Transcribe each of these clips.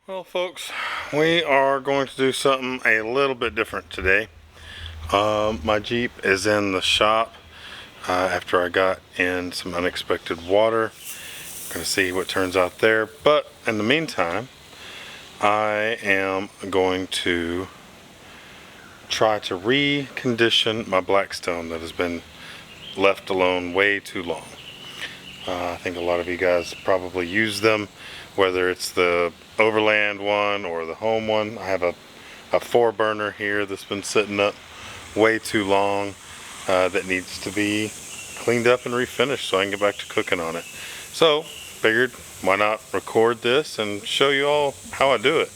Well, folks, we are going to do something a little bit different today. My Jeep is in the shop after I got in some unexpected water. Gonna see what turns out there, but in the meantime, I am going to try to recondition my Blackstone that has been left alone way too long. I think a lot of you guys probably use them, whether it's the overland one or the home one. I have a 4-burner here that's been sitting up way too long that needs to be cleaned up and refinished so I can get back to cooking on it. So figured, why not record this and show you all how I do it.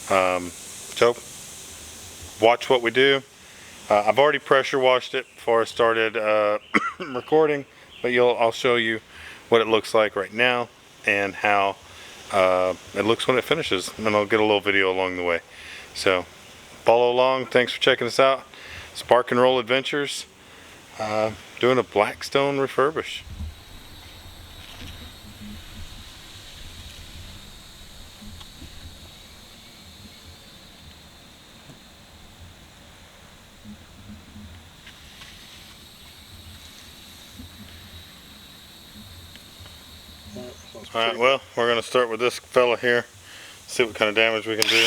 So watch what we do. I've already pressure washed it before I started recording, but I'll show you what it looks like right now and how it looks when it finishes, and I'll get a little video along the way. So follow along. Thanks for checking us out. Spark and Roll Adventures, doing a Blackstone refurbish. Alright, well, we're going to start with this fella here, see what kind of damage we can do.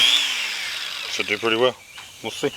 Should do pretty well. We'll see.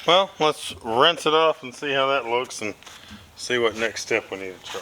Well, let's rinse it off and see how that looks and see what next step we need to try.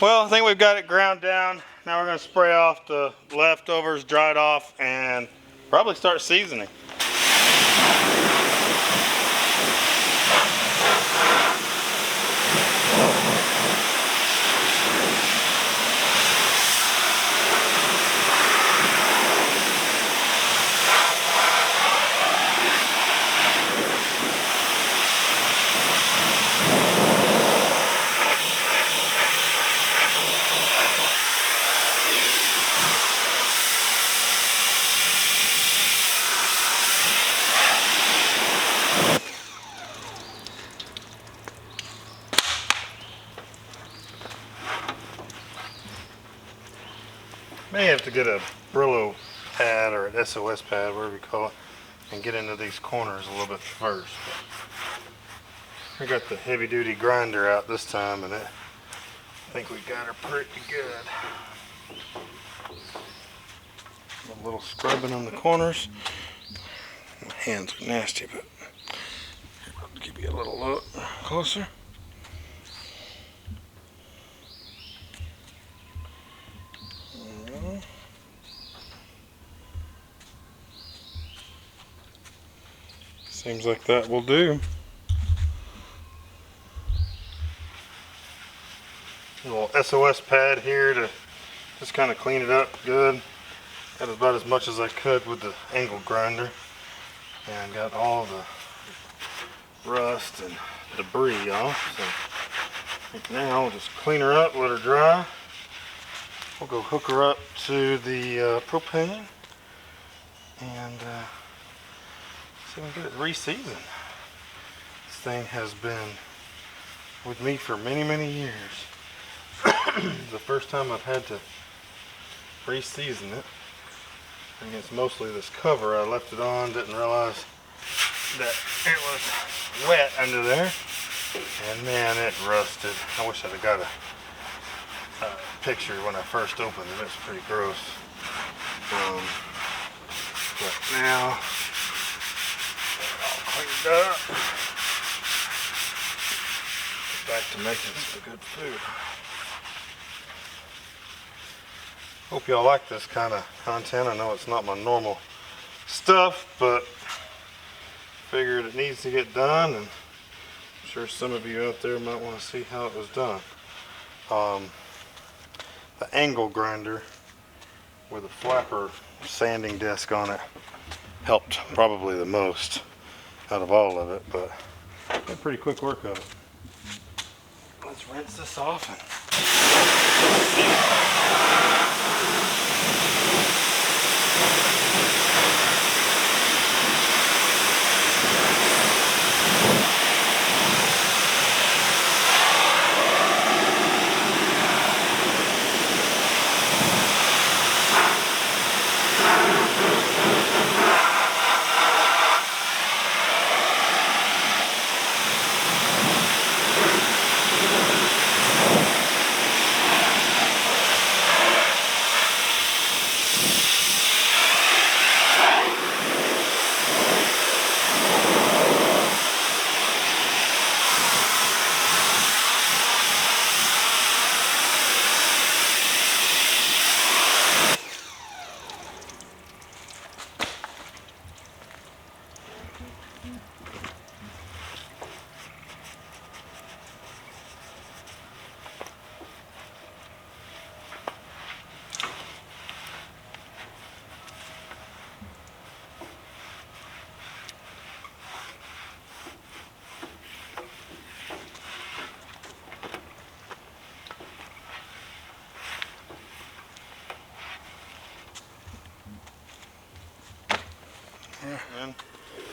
Well, I think we've got it ground down. Now we're going to spray off the leftovers, dry it off, and probably start seasoning. May have to get a Brillo pad or an SOS pad, whatever you call it, and get into these corners a little bit first. But we got the heavy duty grinder out this time, and I think we got her pretty good. a little scrubbing on the corners. My hands are nasty, but I'll give you a little look closer. Seems like that will do. A little SOS pad here to just kind of clean it up good. Got about as much as I could with the angle grinder, and got all the rust and debris off. So I think now we'll just clean her up, let her dry. We'll go hook her up to the propane and see if we can get it re-seasoned. This thing has been with me for many, many years. The first time I've had to re-season it. I think it's mostly this cover. I left it on, didn't realize that it was wet under there. And man, it rusted. I wish I'd have got a picture when I first opened it. It's pretty gross. But now, all cleaned up. Back to making some good food. Hope y'all like this kind of content. I know it's not my normal stuff, but figured it needs to get done, and I'm sure some of you out there might want to see how it was done. The angle grinder with a flapper sanding disc on it helped probably the most out of all of it, but did pretty quick work of it. Let's rinse this off and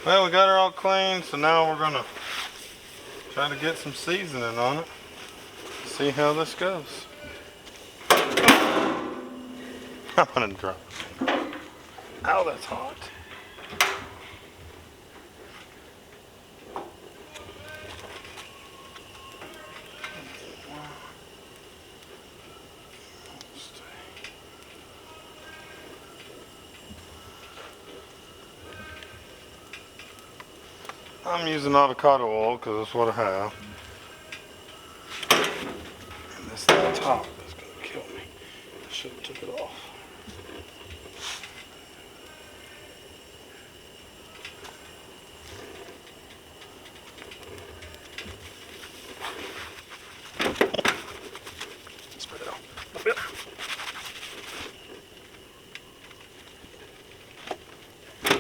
well, we got her all clean, so now we're gonna try to get some seasoning on it. See how this goes. I'm gonna drop it. Ow, that's hot. I'm using avocado oil because that's what I have. And this thing top is going to kill me. I should have took it off. Spread it out a bit.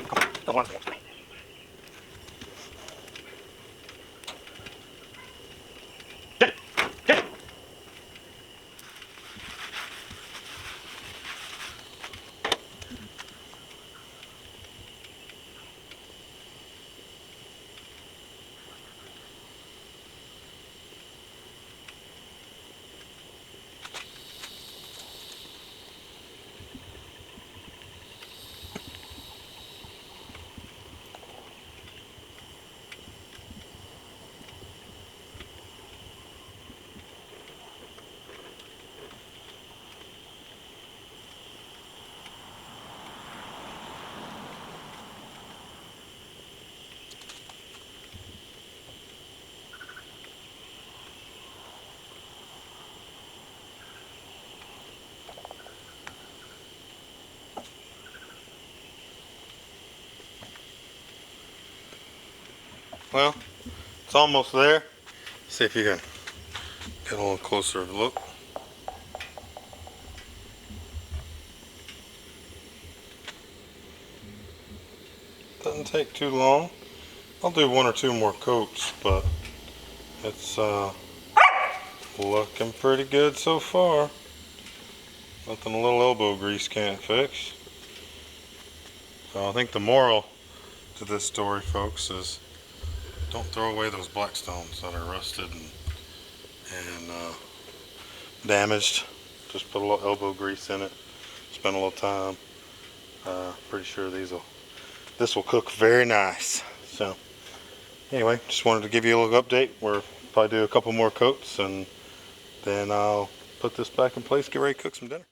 Come on, don't want to watch me. Well, it's almost there. See if you can get a little closer look. Doesn't take too long. I'll do 1 or 2 more coats, but it's looking pretty good so far. Nothing a little elbow grease can't fix. So I think the moral to this story, folks, is don't throw away those Blackstones that are rusted and damaged. Just put a little elbow grease in it. Spend a little time. Pretty sure this will cook very nice. So anyway, just wanted to give you a little update. We'll probably do a couple more coats and then I'll put this back in place, get ready to cook some dinner.